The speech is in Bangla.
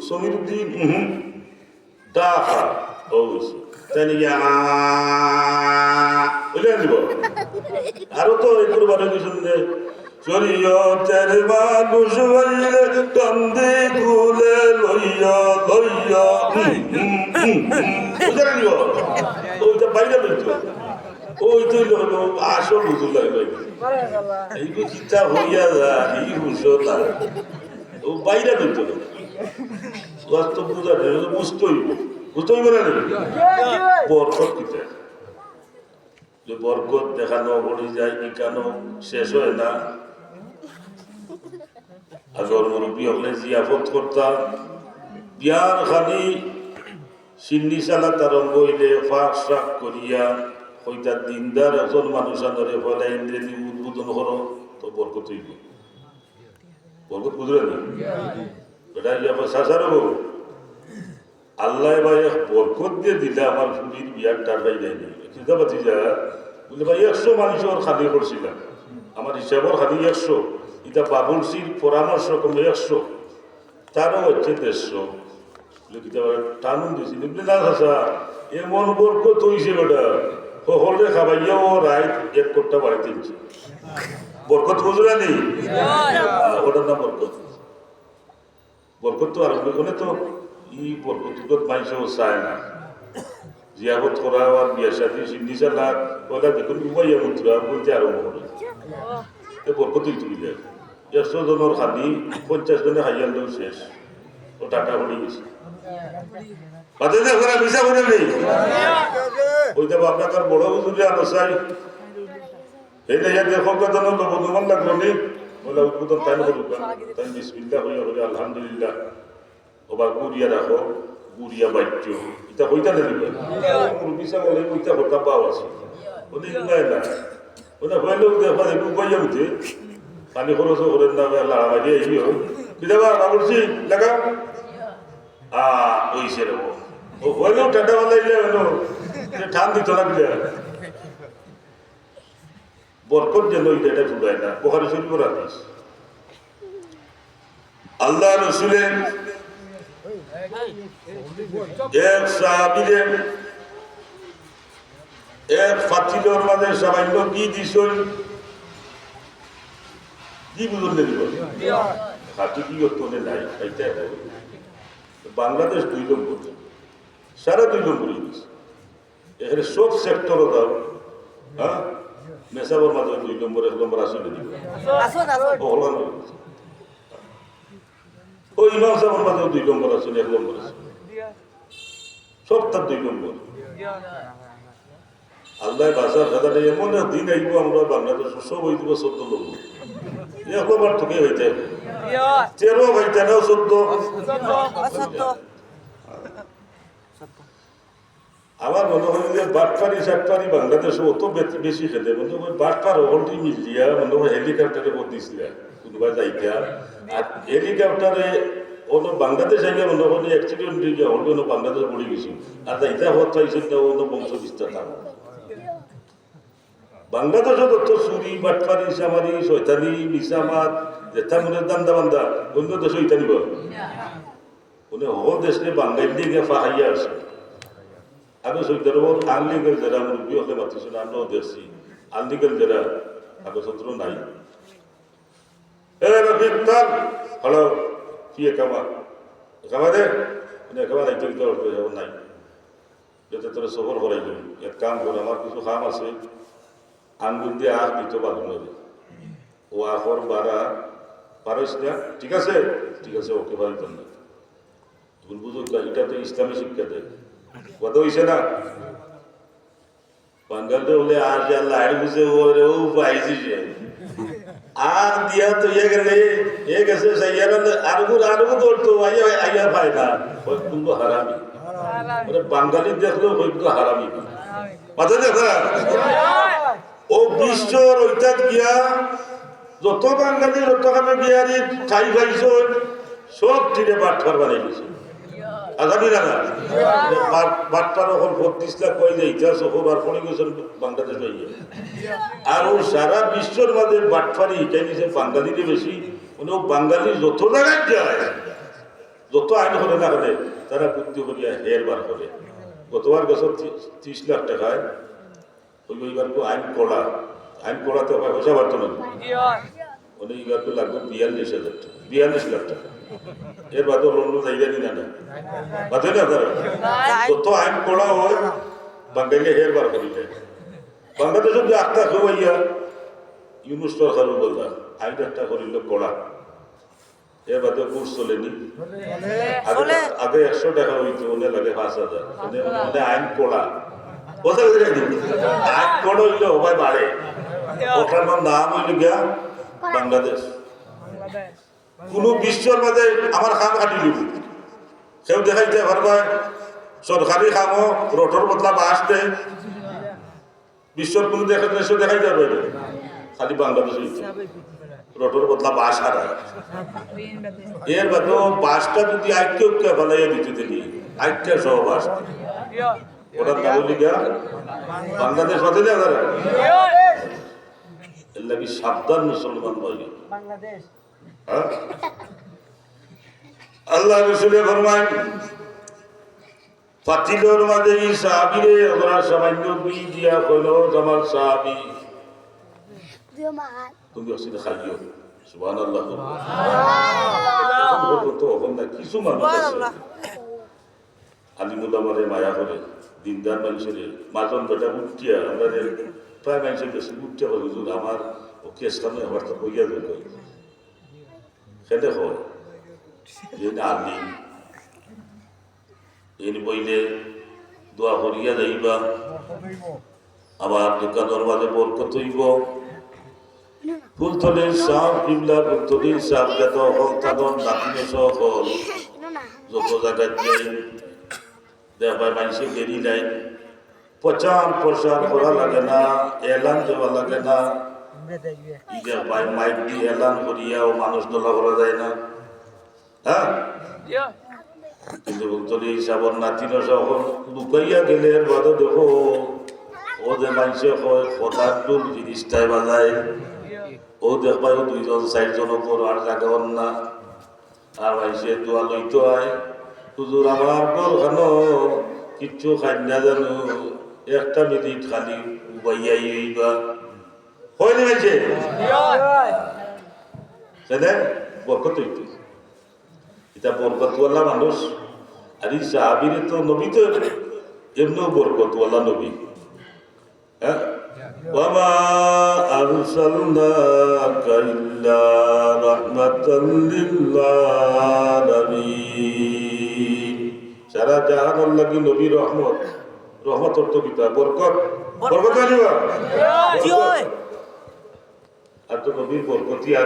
সমীরুদ্দিন ডাকা তাই নাকি বুঝলে দিব আরো তো একটু বারে কিছু শরীয়তের মানুষ হইলে কান্দে কুলে লইয়া লইয়া বুঝলে দিব ওইটা বাইরে লইতো ওইটাই হলো আসল হুজুর লাগবে এইগুলো চিন্তা হইয়া যায় এই হুজুরটা ও বাইরে লইতো বাস্তব বুঝা বুঝতেই বুঝতেই বলে নেবে বরকত দিতে যে বরকত দেখানো বলি যায় কি কেন শেষ হয় না আগর মুরব্বী হলে জিয়াফত করতাম বিয়ার খালি সিন্নি সালা আরম্ভ হইলে ফাঁক শাক করিয়া হইতা দিনদার একজন মানুষ আনরে ফলে ইন্দ্রেণী উদ্বোধন করো তো বরকত হইব বরকত বুঝলেন না এটা শাসার হবো আল্লাহ ভাই বরকত দিয়ে দিলে আমার ফুলির বিয়ার টাকাই দেয়নি চিন্তা পাচ্ছি যা বুঝলে ভাই 100 মানুষের খালি করছিলাম আমার হিসাবর খালি 100 এটা বাবুলসির পরামর্শ কমে 100 তারও হচ্ছে 150 টানুন দিয়েছি না চাষা এমন বরকত হয়েছে বেটা হলে খাবাইয়া ও রাইট 1 কোটি বাড়ি দিচ্ছে বরকত বুঝলে নেই ওটার নাম বরকত বরকত তো আরম্ভ করে তো ই বরকত মাইসেও চায় না জিয়াবত করা আর বিয়া সাথে সিন্নি চালা ওটা দেখুন উপাইয়া মুদ্রা বলতে আরম্ভ করে বরকতই তুলি যায় 100 জনের খালি 50 জনে হাইয়ালেও শেষ ও টাকা পড়ে গেছে মিশা করে নেই ওইটা আপনার বড় হুজুরে আলোচাই এই দেখো কথা লবণ লাগলো নি বলে উদ্বোধন তাই হল তাই বিসমিল্লাহ হইয়া হলে আলহামদুলিল্লাহ ওবার গুড়িয়া রাখো গুড়িয়া বাচ্য এটা হইতা না দিবে মিশা বলে ওইটা হতা পাও আছে ওদের নাই না ওটা হইলেও দেখবা একটু উপাইয়া উঠে পানি খরচ করেন না আল্লাহ আমাকে এগিয়ে কিতাবা বলছি লাগা ওইসে রে ও হইলেও ঠান্ডা বানাইলে হলো ঠান দিত না দিলে বরকত যেন এটা ঢুকায় না বোখারি শরীফ হাদিস আল্লাহ রাসূলের এক সাহাবীরে এক ফাতিলের মাঝে সামান্য কি দিছই কি বুঝলেন দিব খাটি কি করতে নাই এইটা বাংলাদেশ 2 নম্বর সারা 2 নম্বরই দিছে এখানে সব সেক্টরও দাও হ্যাঁ মেসাবর মাঝে 2 নম্বর 1 নম্বর আসলে দিব ও ইমাম সাহেবের মাঝে 2 নম্বর আসলে 1 নম্বর আছে সব তার 2 নম্বর আল্লাহ বাসার খাতাটা এমন দিন আইব আমরা বাংলাদেশ সব হয়ে দিব 14 নম্বর 1 নম্বর থেকে হইতে 13 হইতে না 14 আমার মনে হয় যে বাটপারি সাটপারি বাংলাদেশে অত বেশি খেলে মনে হয় বাটপার অলরেডি মিলিয়া মনে হয় হেলিকপ্টারে দিছিল কোনোবা যাইতা আর হেলিকপ্টারে অন্য বাংলাদেশ আইলে মনে হয় অ্যাক্সিডেন্ট দিয়ে অন্য বাংলাদেশ পড়ে গেছিল আর যাইতা হত পাইছে না অন্য বংশ বিস্তার থাকবে বাংলাদেশে তো চুরি বাটপারি সামারি শয়তানি মিসামাত যেটা মনে দান্দা বান্দা অন্য দেশে ওইটা নিব উনি হল দেশে বাঙালি দিয়ে ফাহাইয়া আছে আগে সৈদারবর আনলিগের যারা মুরব্বী হলে মাতিছিল আমরাও দেখছি আনলিগের যারা কাগজপত্র নাই হলো কি কামা দে কামা নাই চলিত নাই যাতে তোরা সফর করাই দিবি এক কাম করে আমার কিছু কাম আছে আঙ্গুল দিয়ে আখ দিতে পারবো না ও আখর বাড়া পারিস না ঠিক আছে ওকে পারিতাম না ভুল বুঝুক এটা তো ইসলামী শিক্ষা দেয় কত হয়েছে না বাঙ্গালে হলে আর যা লাইট বুঝে ওরে ও পাইছি আর দিয়া তো এ গেছে আরবু দৌড়তো আইয়া পায় না কিন্তু হারামি বাঙালি দেখলেও হয়তো হারামি মাথা দেখা ও বিশ্বর ওইটা গিয়া যত বাঙালি যতখানে বিহারি ঠাই পাইছ সব তীরে বাটফার বানাই গেছে আজানি রাখা বাটপার ওখান 32 লাখ কয়ে যায় ইতিহাস ওখান পড়ে গেছেন বাংলাদেশ হয়ে আর ও সারা বিশ্বর মাঝে বাটফারি এটাই নিছে বাঙালিরই বেশি মানে ও বাঙালি যত জায়গায় যায় যত আইন করে না হলে তারা বুদ্ধি করিয়া হের বার করে গতবার বছর 30 লাখ টাকায় ওইবার আইন কড়াতে হয় পয়সা বাড়তো না মানে এইবার তো লাগবে 42,000 টাকা 42 লাখ টাকা এর বাদে অন্য জায়গায় নিয়ে না বাদে না তারা যত আইন কড়া হয় বাঙালি হের বার করিলে বাংলাদেশের যে আত্মা খাওয়াইয়া ইউনুস সরকার বললা আইন একটা করিল কড়া এর বাদে কোর্স চলেনি আগে 100 টাকা হইতো ওনে লাগে 5,000 মানে আইন কড়া কথা বলে আইন কড়া হইলে সবাই বাড়ে ওটার নাম হইল গিয়া বাংলাদেশ কোন বিশ্বর মাঝে আমার খাম কাটি দিব সেও দেখাইতে পারবা সরকারি খামও রোটর বদলা বাস দেয় বিশ্বর কোন দেশে দেখাইতে পারবে না খালি বাংলাদেশ রোটর বদলা বাস হারায় এর বাদে বাসটা যদি আইকে উকে ফেলাইয়া দিতে দিলি আইকে সহ বাস ওটার নাম হইল গিয়া বাংলাদেশ বাদে না এর লাগি সাবধান মুসলমান বলি বাংলাদেশ আল্লাহ রসুলে ফরমান পাতিলোর মাঝে এই সাহাবিরে ওরা সামান্য বি দিয়া হলো আমার সাহাবি তুমি অসিদ খাইও সুবহানাল্লাহ তো এখন না কিছু মানুষ আছে আলিমুল্লাহ মারে মায়া করে দিনদার মানুষের মাজন বেটা উঠিয়া আমরা প্রায় মানুষের বেশি উঠিয়া বলে হুজুর আমার ও কেস কামে আমার তো হইয়া যাবে খেতে হয় আলিম এর বইলে দোয়া করিয়া যাইবা আমার দোকানের মাঝে বরকত হইব ফুলতলির সাপ কিবলা ফুলতলির সাপ যত হল তাদন নাতিনে সকল যত জায়গায় যাই দেখায় মানুষে দেরি নাই প্রচার প্রসার করা লাগে না এলান দেওয়া লাগে না মাইক দিয়ে এলান করিয়াও মানুষ তোলা করা যায় না হ্যাঁ কিন্তু ফুলতলি সাবর নাতিন সকল লুকাইয়া গেলে এর বাদে দেখো ও যে মানুষে কয় কথার টুল জিনিসটাই বাজায় ও দেখবাই দুইজন 4জন ওপর আর জায়গা না আর মানুষে দোয়া লইতে হয় হুজুর আমার বল কেন কিচ্ছু খাই না জানো একটা মিনিট খালি উবাইয়াইবা হয় না হয়েছে বরকত হইতো এটা বরকতওয়ালা মানুষ আর এই সাহাবীরে তো নবী তো এমনিও বরকতওয়ালা নবী হ্যাঁ ওয়ামা আরসালনাকা ইল্লা রাহমাতাল লিল আলামিন সারা জাহানের লাগি নবী রহমত অর্থ কিতা বরকত বরকত আনিবা আর তো নবীর বরকতি